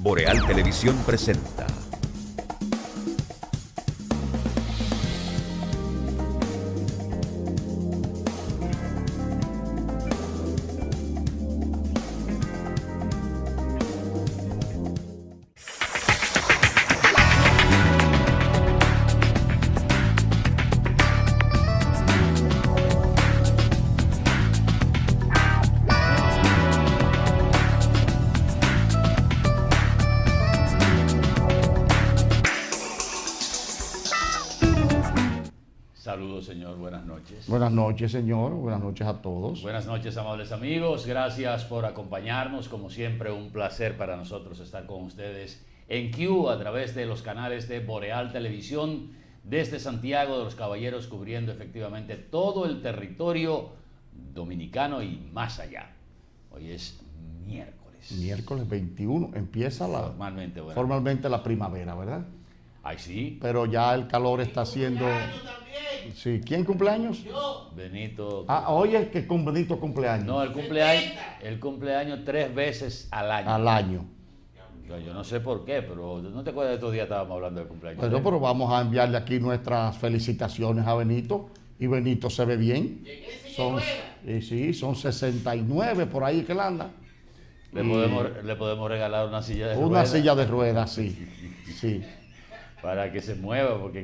Boreal Televisión presenta. Saludos, señor. Buenas noches. Buenas noches, señor. Buenas noches a todos. Buenas noches, amables amigos. Gracias por acompañarnos. Como siempre, un placer para nosotros estar con ustedes en Q a través de los canales de Boreal Televisión desde Santiago de los Caballeros, cubriendo efectivamente todo el territorio dominicano y más allá. Hoy es miércoles. Miércoles 21 empieza formalmente la primavera, ¿verdad? Ay, sí. Pero ya el calor está haciendo... Sí. ¿Quién cumpleaños? Yo. Benito. Hoy es que con Benito cumpleaños. No, el cumpleaños 3 veces al año. Al año. Yo no sé por qué, pero ¿no te acuerdas de estos días estábamos hablando del cumpleaños? Bueno, pero vamos a enviarle aquí nuestras felicitaciones a Benito. Y Benito se ve bien. Son 69 por ahí que él anda. Le podemos regalar una silla de ruedas. Una silla de ruedas, sí. Sí. Para que se mueva, porque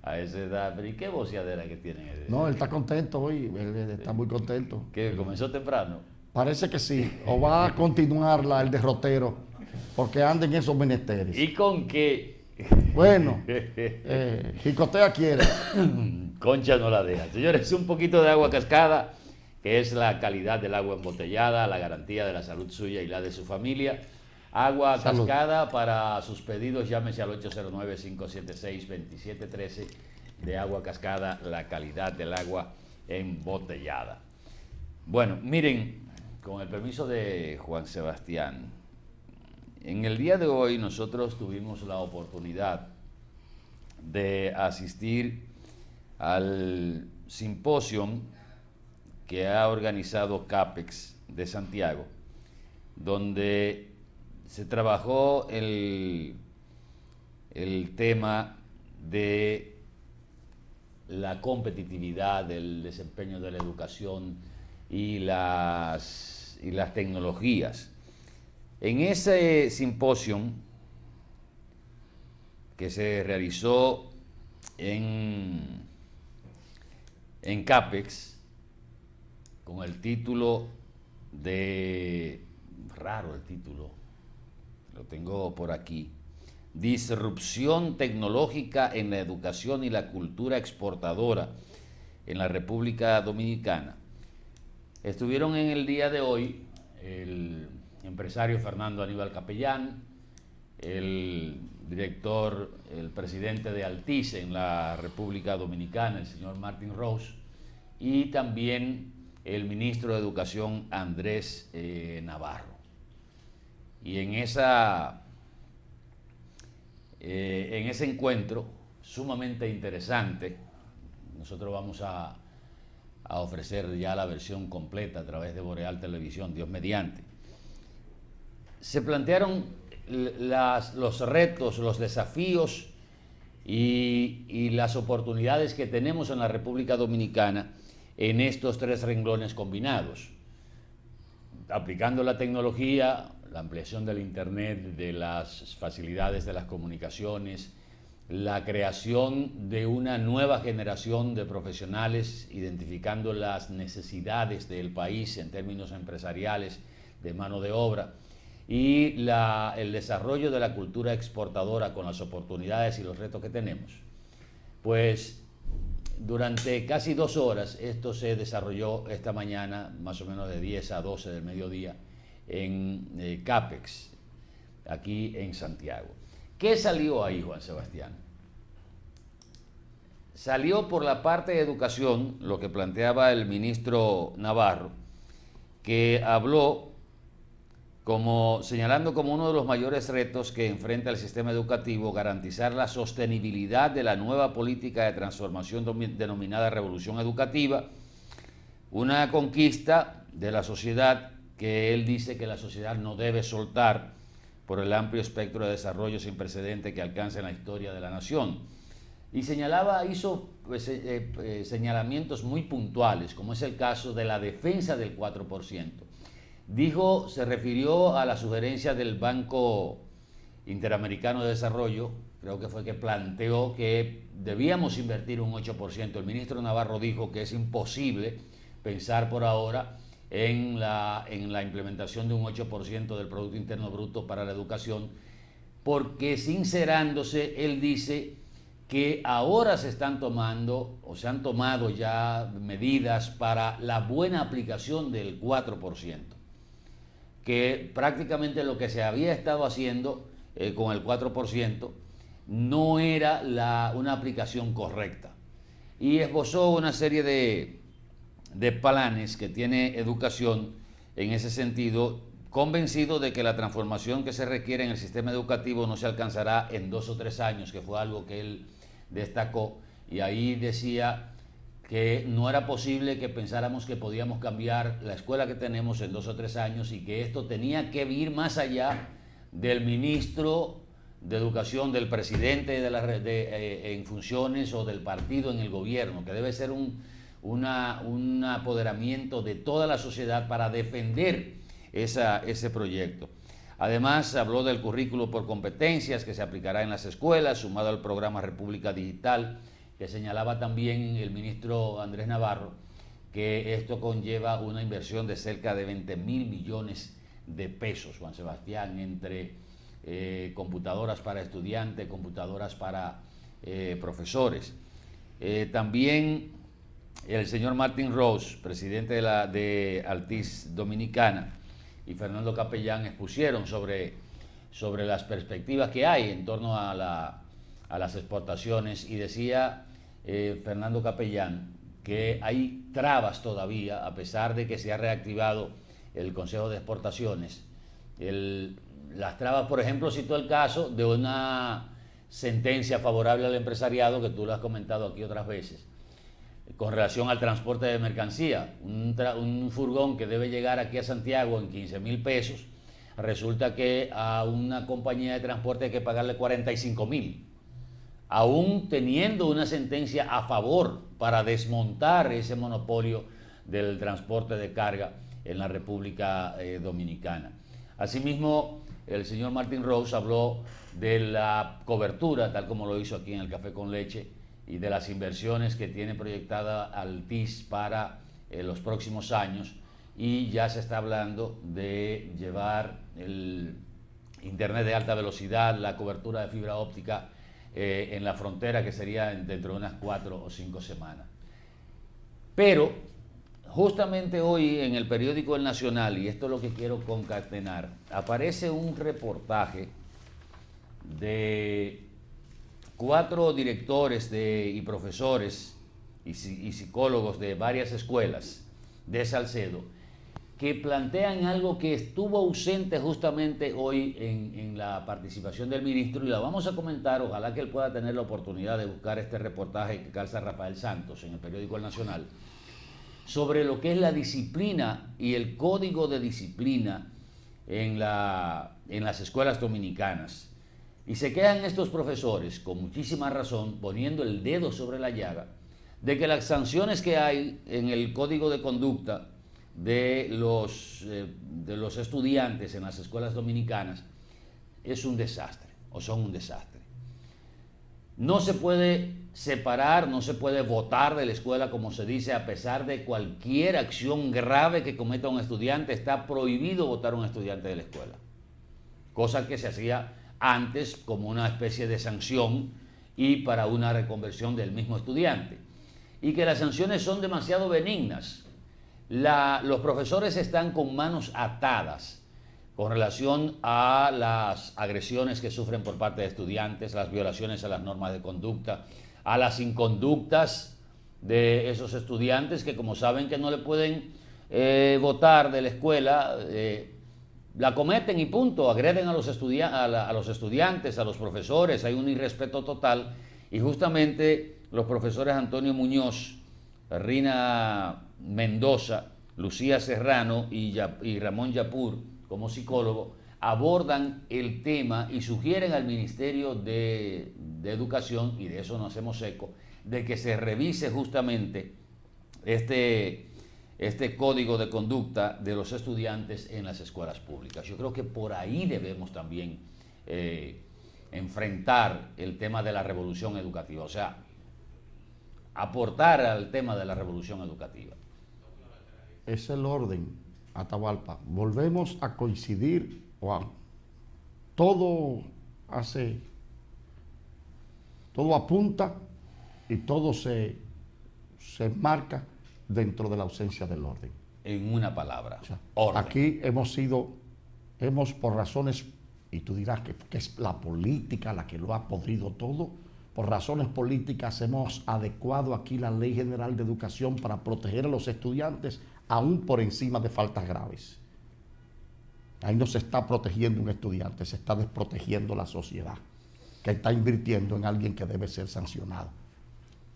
a esa edad. Pero ¿y qué voceadera que tiene? No, él está contento hoy, él está muy contento. ¿Que comenzó temprano? Parece que sí, o va a continuar el derrotero, porque anda en esos menesteres. ¿Y con qué? Bueno, Jicotea quiere. Concha no la deja. Señores, un poquito de agua cascada, que es la calidad del agua embotellada, la garantía de la salud suya y la de su familia. Agua Salud. Cascada, para sus pedidos llámese al 809-576-2713 de Agua Cascada, la calidad del agua embotellada. Bueno, miren, con el permiso de Juan Sebastián, en el día de hoy nosotros tuvimos la oportunidad de asistir al simposio que ha organizado CAPEX de Santiago, donde se trabajó el tema de la competitividad, del desempeño de la educación y las tecnologías. En ese simposio que se realizó en CAPEX, con el título de... raro el título, lo tengo por aquí: Disrupción tecnológica en la educación y la cultura exportadora en la República Dominicana. Estuvieron en el día de hoy el empresario Fernando Aníbal Capellán, el director, el presidente de Altice en la República Dominicana, el señor Martin Rose, y también el ministro de Educación Andrés Navarro. Y en ese encuentro sumamente interesante, nosotros vamos a ofrecer ya la versión completa a través de Boreal Televisión, Dios mediante. Se plantearon los retos, los desafíos y las oportunidades que tenemos en la República Dominicana en estos tres renglones combinados: aplicando la tecnología, la ampliación del Internet, de las facilidades de las comunicaciones, la creación de una nueva generación de profesionales, identificando las necesidades del país en términos empresariales, de mano de obra, y el desarrollo de la cultura exportadora con las oportunidades y los retos que tenemos. Pues durante casi 2 horas esto se desarrolló esta mañana, más o menos de 10 a 12 del mediodía, en CAPEX, aquí en Santiago. ¿Qué salió ahí, Juan Sebastián? Salió por la parte de educación lo que planteaba el ministro Navarro, que habló señalando como uno de los mayores retos que enfrenta el sistema educativo garantizar la sostenibilidad de la nueva política de transformación denominada Revolución Educativa, una conquista de la sociedad que él dice que la sociedad no debe soltar por el amplio espectro de desarrollo sin precedente que alcanza en la historia de la nación. Y hizo señalamientos muy puntuales, como es el caso de la defensa del 4%. Se refirió a la sugerencia del Banco Interamericano de Desarrollo, creo que fue que planteó que debíamos invertir un 8%. El ministro Navarro dijo que es imposible pensar por ahora en la implementación de un 8% del Producto Interno Bruto para la educación, porque sincerándose, él dice que ahora se han tomado ya medidas para la buena aplicación del 4%, que prácticamente lo que se había estado haciendo con el 4% no era una aplicación correcta. Y esbozó una serie de planes que tiene educación en ese sentido, convencido de que la transformación que se requiere en el sistema educativo no se alcanzará en 2 o 3 años, que fue algo que él destacó, y ahí decía que no era posible que pensáramos que podíamos cambiar la escuela que tenemos en 2 o 3 años y que esto tenía que ir más allá del ministro de Educación, del presidente en funciones o del partido en el gobierno, que debe ser un apoderamiento de toda la sociedad para defender ese proyecto. Además, habló del currículo por competencias que se aplicará en las escuelas, sumado al programa República Digital, que señalaba también el ministro Andrés Navarro, que esto conlleva una inversión de cerca de 20.000 millones de pesos, Juan Sebastián, entre computadoras para estudiantes, computadoras para profesores. También el señor Martin Rose, presidente de Altiz Dominicana, y Fernando Capellán expusieron sobre las perspectivas que hay en torno a las exportaciones, y decía Fernando Capellán que hay trabas todavía, a pesar de que se ha reactivado el Consejo de Exportaciones. Las trabas, por ejemplo, citó el caso de una sentencia favorable al empresariado, que tú lo has comentado aquí otras veces, con relación al transporte de mercancía. Un furgón que debe llegar aquí a Santiago en 15.000 pesos, resulta que a una compañía de transporte hay que pagarle 45.000, aún teniendo una sentencia a favor para desmontar ese monopolio del transporte de carga en la República Dominicana. Asimismo, el señor Martin Rose habló de la cobertura, tal como lo hizo aquí en el Café con Leche, y de las inversiones que tiene proyectada Altiz para los próximos años, y ya se está hablando de llevar el internet de alta velocidad, la cobertura de fibra óptica en la frontera, que sería dentro de unas 4 o 5 semanas. Pero justamente hoy en el periódico El Nacional, y esto es lo que quiero concatenar, aparece un reportaje de 4 directores y profesores y psicólogos de varias escuelas de Salcedo, que plantean algo que estuvo ausente justamente hoy en la participación del ministro, y la vamos a comentar. Ojalá que él pueda tener la oportunidad de buscar este reportaje que calza Rafael Santos en el periódico El Nacional, sobre lo que es la disciplina y el código de disciplina en las escuelas dominicanas. Y se quedan estos profesores, con muchísima razón, poniendo el dedo sobre la llaga, de que las sanciones que hay en el código de conducta de los estudiantes en las escuelas dominicanas es un desastre, o son un desastre. No se puede separar, no se puede votar de la escuela, como se dice, a pesar de cualquier acción grave que cometa un estudiante. Está prohibido votar a un estudiante de la escuela, cosa que se hacía antes como una especie de sanción y para una reconversión del mismo estudiante, y que las sanciones son demasiado benignas. Los profesores están con manos atadas con relación a las agresiones que sufren por parte de estudiantes, las violaciones a las normas de conducta, a las inconductas de esos estudiantes que, como saben que no le pueden votar de la escuela, la cometen y punto, agreden a los estudiantes, a los profesores, hay un irrespeto total. Y justamente los profesores Antonio Muñoz, Rina Mendoza, Lucía Serrano y Ramón Yapur, como psicólogo, abordan el tema y sugieren al Ministerio de Educación, y de eso nos hacemos eco, de que se revise justamente este código de conducta de los estudiantes en las escuelas públicas. Yo creo que por ahí debemos también enfrentar el tema de la revolución educativa, o sea, aportar al tema de la revolución educativa. Es el orden, Atahualpa. Volvemos a coincidir, todo apunta y todo se enmarca dentro de la ausencia del orden. En una palabra, O sea, orden. aquí hemos por razones, y tú dirás que es la política la que lo ha podrido todo, por razones políticas hemos adecuado aquí la Ley General de Educación para proteger a los estudiantes aún por encima de faltas graves. Ahí no se está protegiendo un estudiante, se está desprotegiendo la sociedad, que está invirtiendo en alguien que debe ser sancionado.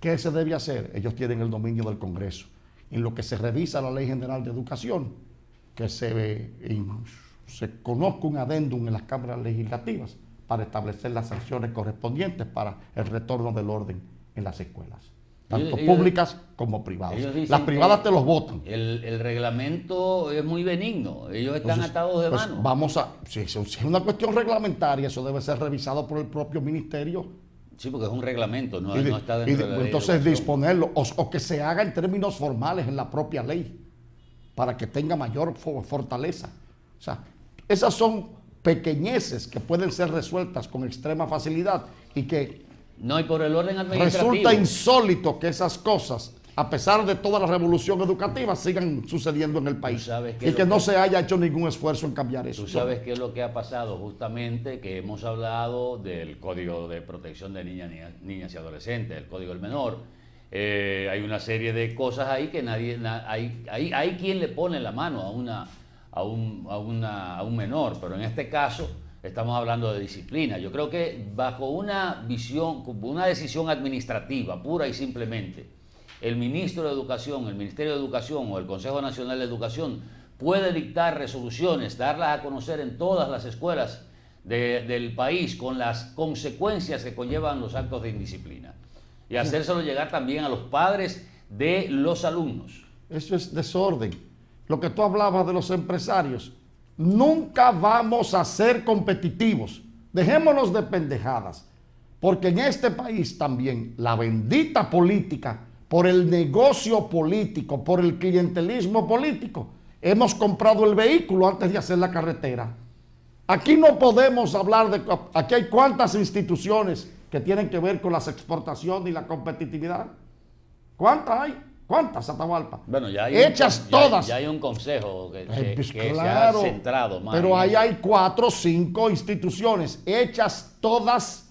¿Qué se debe hacer? Ellos tienen el dominio del Congreso. En lo que se revisa la Ley General de Educación, que se conozca un adendum en las cámaras legislativas para establecer las sanciones correspondientes para el retorno del orden en las escuelas, tanto públicas como privadas. Las privadas te los votan. El reglamento es muy benigno, ellos están atados de mano. Si es una cuestión reglamentaria, eso debe ser revisado por el propio ministerio. Sí, porque es un reglamento, no está dentro de la ley. Entonces disponerlo, o que se haga en términos formales en la propia ley, para que tenga mayor fortaleza. O sea, esas son pequeñeces que pueden ser resueltas con extrema facilidad y que no, y por el orden administrativo. Resulta insólito que esas cosas, a pesar de toda la revolución educativa, sigan sucediendo en el país y que no se haya hecho ningún esfuerzo en cambiar eso. Tú sabes qué es lo que ha pasado justamente, que hemos hablado del Código de Protección de Niñas y Adolescentes, el Código del Menor. Hay una serie de cosas ahí que hay quien le pone la mano a un menor, pero en este caso estamos hablando de disciplina. Yo creo que bajo una decisión administrativa, pura y simplemente, el ministro de Educación, el Ministerio de Educación o el Consejo Nacional de Educación puede dictar resoluciones, darlas a conocer en todas las escuelas del país con las consecuencias que conllevan los actos de indisciplina y hacérselo llegar también a los padres de los alumnos. Eso es desorden. Lo que tú hablabas de los empresarios, nunca vamos a ser competitivos. Dejémonos de pendejadas, porque en este país también la bendita política, por el negocio político, por el clientelismo político, hemos comprado el vehículo antes de hacer la carretera. Aquí no podemos hablar de... Aquí hay cuántas instituciones que tienen que ver con las exportaciones y la competitividad. ¿Cuántas hay? ¿Cuántas, Atahualpa? Bueno, ya hay hechas todas. Ya hay un consejo que claro, se ha centrado más. Pero ahí hay 4 o 5 instituciones hechas todas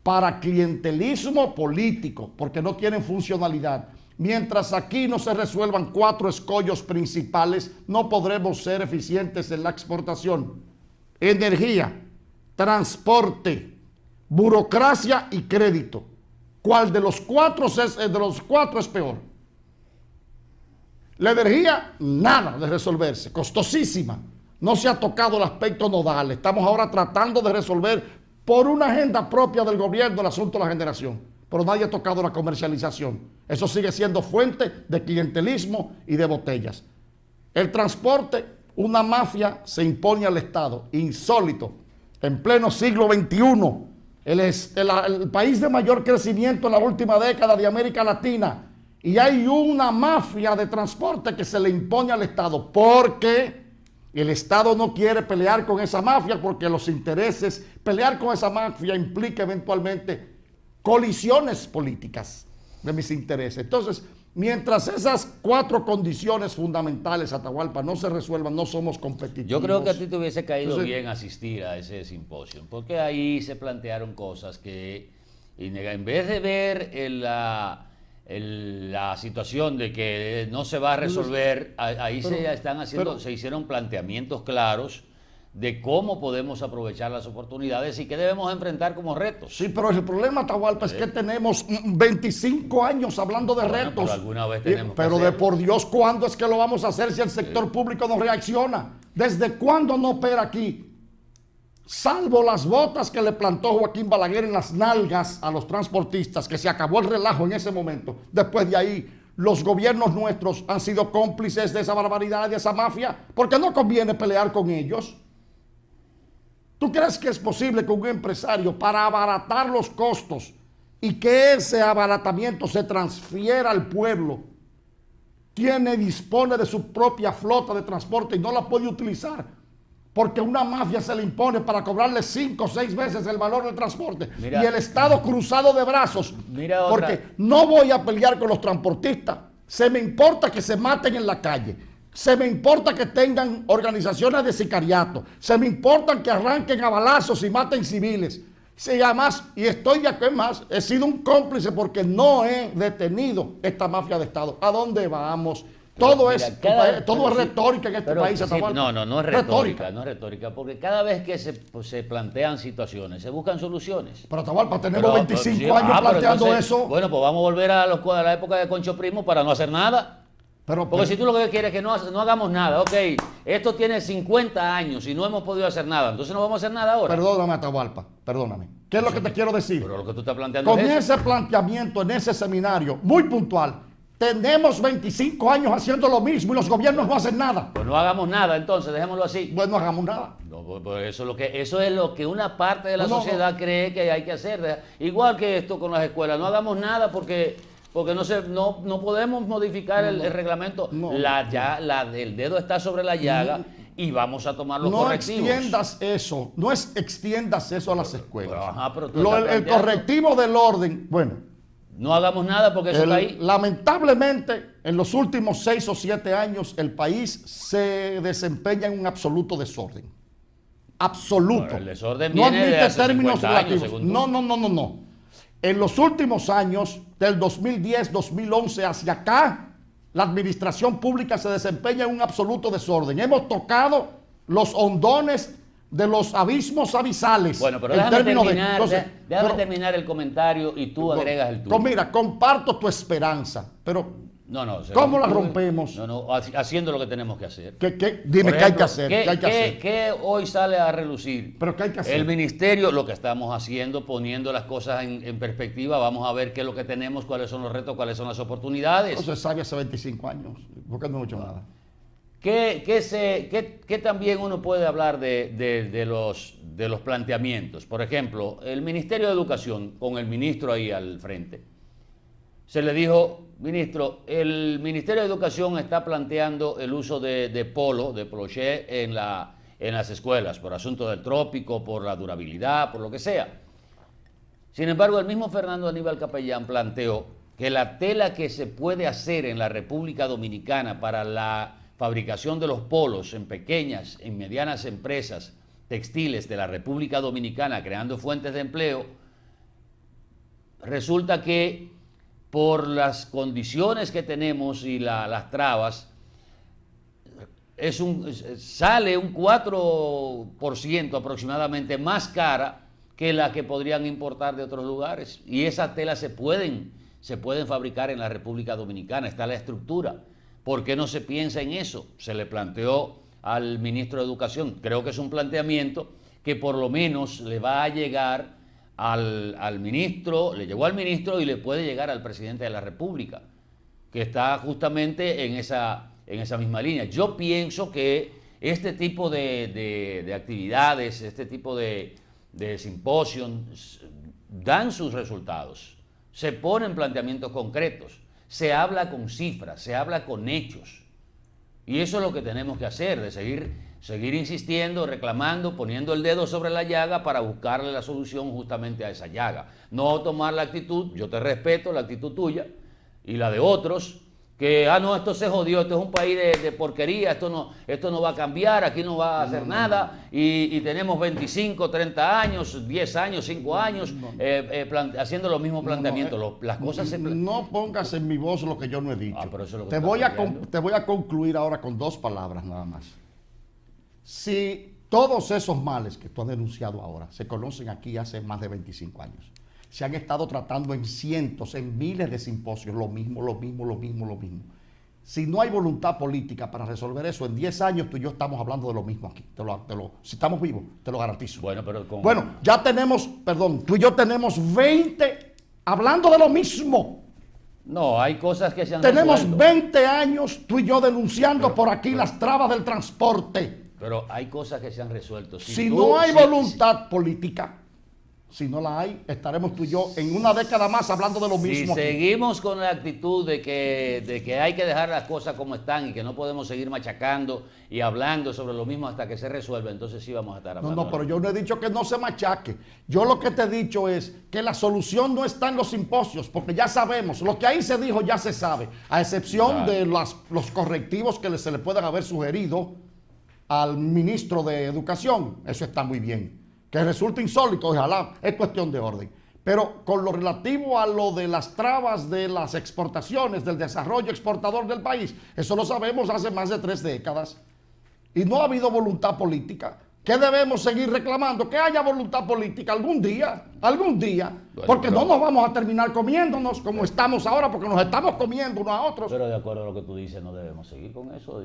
para clientelismo político, porque no tienen funcionalidad. Mientras aquí no se resuelvan 4 escollos principales, no podremos ser eficientes en la exportación. Energía, transporte, burocracia y crédito. ¿Cuál de los 4 es peor? La energía, nada de resolverse, costosísima. No se ha tocado el aspecto nodal. Estamos ahora tratando de resolver por una agenda propia del gobierno el asunto de la generación. Pero nadie ha tocado la comercialización. Eso sigue siendo fuente de clientelismo y de botellas. El transporte, una mafia se impone al Estado. Insólito. En pleno siglo XXI. El país de mayor crecimiento en la última década de América Latina. Y hay una mafia de transporte que se le impone al Estado porque el Estado no quiere pelear con esa mafia porque los intereses, pelear con esa mafia implica eventualmente colisiones políticas de mis intereses. Entonces, mientras esas 4 condiciones fundamentales, Atahualpa, no se resuelvan, no somos competitivos. Yo creo que a ti te hubiese caído bien asistir a ese simposio, porque ahí se plantearon cosas que, en vez de ver la situación de que no se va a resolver, ahí se hicieron planteamientos claros de cómo podemos aprovechar las oportunidades y qué debemos enfrentar como retos. Sí, pero el problema, Atahualpa, es que tenemos 25 años hablando de retos. Pero alguna vez tenemos pero de por Dios, ¿cuándo es que lo vamos a hacer si el sector público no reacciona? ¿Desde cuándo no opera aquí salvo las botas que le plantó Joaquín Balaguer en las nalgas a los transportistas, que se acabó el relajo en ese momento. Después de ahí, los gobiernos nuestros han sido cómplices de esa barbaridad, de esa mafia, porque no conviene pelear con ellos. ¿Tú crees que es posible que un empresario, para abaratar los costos y que ese abaratamiento se transfiera al pueblo, dispone de su propia flota de transporte y no la puede utilizar? Porque una mafia se le impone para cobrarle 5 o 6 veces el valor del transporte. Mira, y el Estado cruzado de brazos. Mira porque no voy a pelear con los transportistas. Se me importa que se maten en la calle. Se me importa que tengan organizaciones de sicariato. Se me importa que arranquen a balazos y maten civiles. Sí, además, y estoy de acuerdo más, he sido un cómplice porque no he detenido esta mafia de Estado. ¿A dónde vamos? Todo es retórica en este país. Sí, no es retórica, no es retórica, porque cada vez que se plantean situaciones, se buscan soluciones. Pero Atahualpa, tenemos 25 años planteando entonces, eso. Bueno, pues vamos a volver a la época de Concho Primo para no hacer nada. Porque si tú lo que quieres es que no hagamos nada, ok, esto tiene 50 años y no hemos podido hacer nada, entonces no vamos a hacer nada ahora. Perdóname, Atahualpa, perdóname. ¿Qué es lo que te quiero decir? Pero lo que tú estás planteando Con es ese planteamiento en ese seminario, muy puntual, tenemos 25 años haciendo lo mismo y los gobiernos no hacen nada. Pues no hagamos nada, entonces, dejémoslo así. Pues no hagamos nada. No, pues eso es lo que una parte de la sociedad cree que hay que hacer. Igual que esto con las escuelas, no hagamos nada porque no podemos modificar el reglamento. El dedo está sobre la llaga y vamos a tomar los correctivos. No extiendas eso a las escuelas. Pero el correctivo del orden, bueno. No hagamos nada porque eso está ahí. Lamentablemente, en los últimos 6 o 7 años, el país se desempeña en un absoluto desorden. Absoluto. Bueno, el desorden no viene admite de hace términos 50 años, relativos. según tú. No. En los últimos años, del 2010, 2011 hacia acá, la administración pública se desempeña en un absoluto desorden. Hemos tocado los hondones de los abismos abisales. Bueno, pero déjame terminar el comentario y tú agregas el tuyo. Mira, comparto tu esperanza, pero ¿cómo la rompemos? Haciendo lo que tenemos que hacer. Dime, ¿qué hay que hacer? ¿Qué hoy sale a relucir? ¿Pero qué hay que hacer? El ministerio, lo que estamos haciendo, poniendo las cosas en perspectiva, vamos a ver qué es lo que tenemos, cuáles son los retos, cuáles son las oportunidades. Eso se sabe hace 25 años, porque no he hecho nada. ¿Qué también uno puede hablar de los planteamientos? Por ejemplo, el Ministerio de Educación, con el ministro ahí al frente, se le dijo, ministro, el Ministerio de Educación está planteando el uso de poloché en las escuelas, por asunto del trópico, por la durabilidad, por lo que sea. Sin embargo, el mismo Fernando Aníbal Capellán planteó que la tela que se puede hacer en la República Dominicana para la fabricación de los polos en pequeñas y medianas empresas textiles de la República Dominicana, creando fuentes de empleo, resulta que por las condiciones que tenemos y las trabas, sale un 4% aproximadamente más cara que la que podrían importar de otros lugares. Y esas telas se pueden fabricar en la República Dominicana, está la estructura. ¿Por qué no se piensa en eso? Se le planteó al ministro de Educación. Creo que es un planteamiento que por lo menos le va a llegar al ministro, le llegó al ministro y le puede llegar al presidente de la República, que está justamente en esa misma línea. Yo pienso que este tipo de actividades, este tipo de simposios dan sus resultados, se ponen planteamientos concretos. Se habla con cifras, se habla con hechos. Y eso es lo que tenemos que hacer, de seguir insistiendo, reclamando, poniendo el dedo sobre la llaga para buscarle la solución justamente a esa llaga. No tomar la actitud, yo te respeto, la actitud tuya y la de otros, que, esto se jodió, esto es un país de porquería, esto no va a cambiar, aquí no va a hacer nada, y tenemos 25, 30 años, 10 años, 5 años, haciendo los mismos planteamientos. Las cosas no pongas en mi voz lo que yo no he dicho. Pero eso es lo que te voy a concluir ahora con 2 palabras nada más. Si todos esos males que tú has denunciado ahora se conocen aquí hace más de 25 años, se han estado tratando en cientos, en miles de simposios, lo mismo. Si no hay voluntad política para resolver eso, en 10 años tú y yo estamos hablando de lo mismo aquí. Si estamos vivos, te lo garantizo. Bueno, ya tenemos, perdón, tú y yo tenemos 20 hablando de lo mismo. No, hay cosas que se han Tenemos resuelto. 20 años tú y yo denunciando por aquí las trabas del transporte. Pero hay cosas que se han resuelto. Si no hay voluntad política, si no la hay, estaremos tú y yo en una década más hablando de lo mismo. Si seguimos con la actitud de que hay que dejar las cosas como están y que no podemos seguir machacando y hablando sobre lo mismo hasta que se resuelva, entonces sí vamos a estar hablando. No, pero yo no he dicho que no se machaque. Yo lo que te he dicho es que la solución no está en los simposios, porque ya sabemos, lo que ahí se dijo ya se sabe, a excepción de los correctivos que se le puedan haber sugerido al ministro de Educación. Eso está muy bien. Que resulta insólito, ojalá, es cuestión de orden. Pero con lo relativo a lo de las trabas de las exportaciones, del desarrollo exportador del país, eso lo sabemos hace más de 3 décadas. Y no ha habido voluntad política. ¿Qué debemos seguir reclamando? Que haya voluntad política algún día, porque no nos vamos a terminar comiéndonos como estamos ahora, porque nos estamos comiendo unos a otros. Pero de acuerdo a lo que tú dices, ¿no debemos seguir con eso?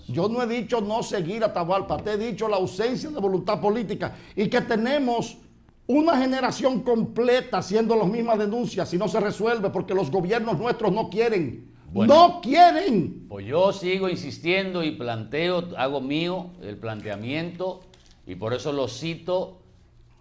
Yo no he dicho no seguir a Atahualpa, te he dicho la ausencia de voluntad política y que tenemos una generación completa haciendo las mismas denuncias y no se resuelve porque los gobiernos nuestros no quieren. Bueno, no quieren. Pues yo sigo insistiendo y hago mío el planteamiento y por eso lo cito,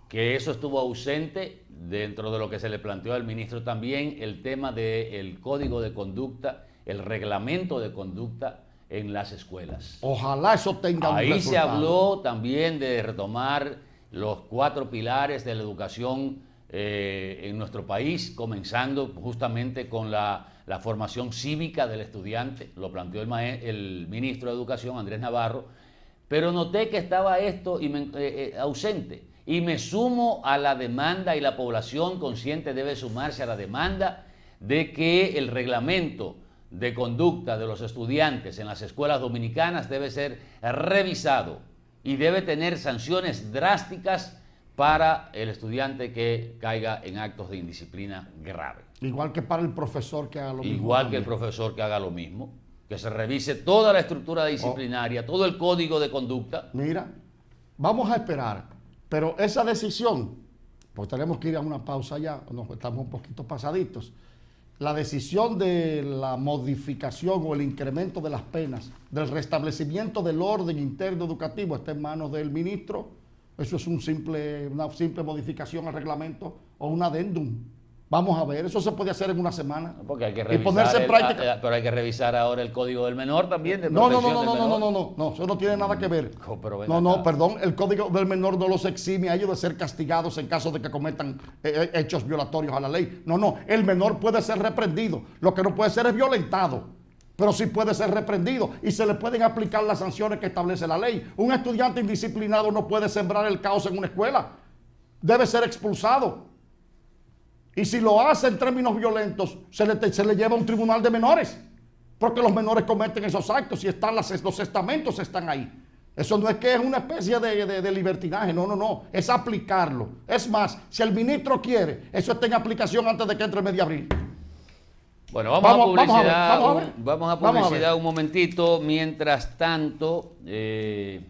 que eso estuvo ausente dentro de lo que se le planteó al ministro también, el tema del código de conducta, el reglamento de conducta en las escuelas. Ojalá eso tenga un resultado. Ahí se habló también de retomar los 4 pilares de la educación en nuestro país, comenzando justamente con la formación cívica del estudiante, lo planteó el ministro de Educación, Andrés Navarro, pero noté que estaba esto ausente. Y me sumo a la demanda y la población consciente debe sumarse a la demanda de que el reglamento de conducta de los estudiantes en las escuelas dominicanas debe ser revisado y debe tener sanciones drásticas para el estudiante que caiga en actos de indisciplina grave. Igual que para el profesor que haga lo mismo. Igual que el profesor que haga lo mismo. Que se revise toda la estructura disciplinaria, todo el código de conducta. Mira, vamos a esperar, pero esa decisión, pues tenemos que ir a una pausa ya, estamos un poquito pasaditos. La decisión de la modificación o el incremento de las penas, del restablecimiento del orden interno educativo, está en manos del ministro. Eso es una simple modificación al reglamento o un adendum. Vamos a ver, eso se puede hacer en una semana. Porque hay que revisar, y ponerse en práctica. Pero hay que revisar ahora el código del menor también. De No, eso no tiene nada que ver. Perdón, el código del menor no los exime a ellos de ser castigados en caso de que cometan hechos violatorios a la ley. No, el menor puede ser reprendido. Lo que no puede ser es violentado, pero sí puede ser reprendido y se le pueden aplicar las sanciones que establece la ley. Un estudiante indisciplinado no puede sembrar el caos en una escuela. Debe ser expulsado. Y si lo hace en términos violentos, se le lleva a un tribunal de menores, porque los menores cometen esos actos y los estamentos están ahí. Eso no es que es una especie de libertinaje, no, es aplicarlo. Es más, si el ministro quiere, eso está en aplicación antes de que entre el mes de abril. Bueno, vamos a publicidad un momentito. Mientras tanto, en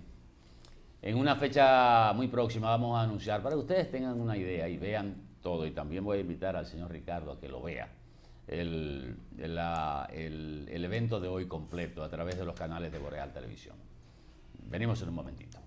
una fecha muy próxima vamos a anunciar, para que ustedes tengan una idea y vean todo, y también voy a invitar al señor Ricardo a que lo vea, el evento de hoy completo a través de los canales de Boreal Televisión. Venimos en un momentito.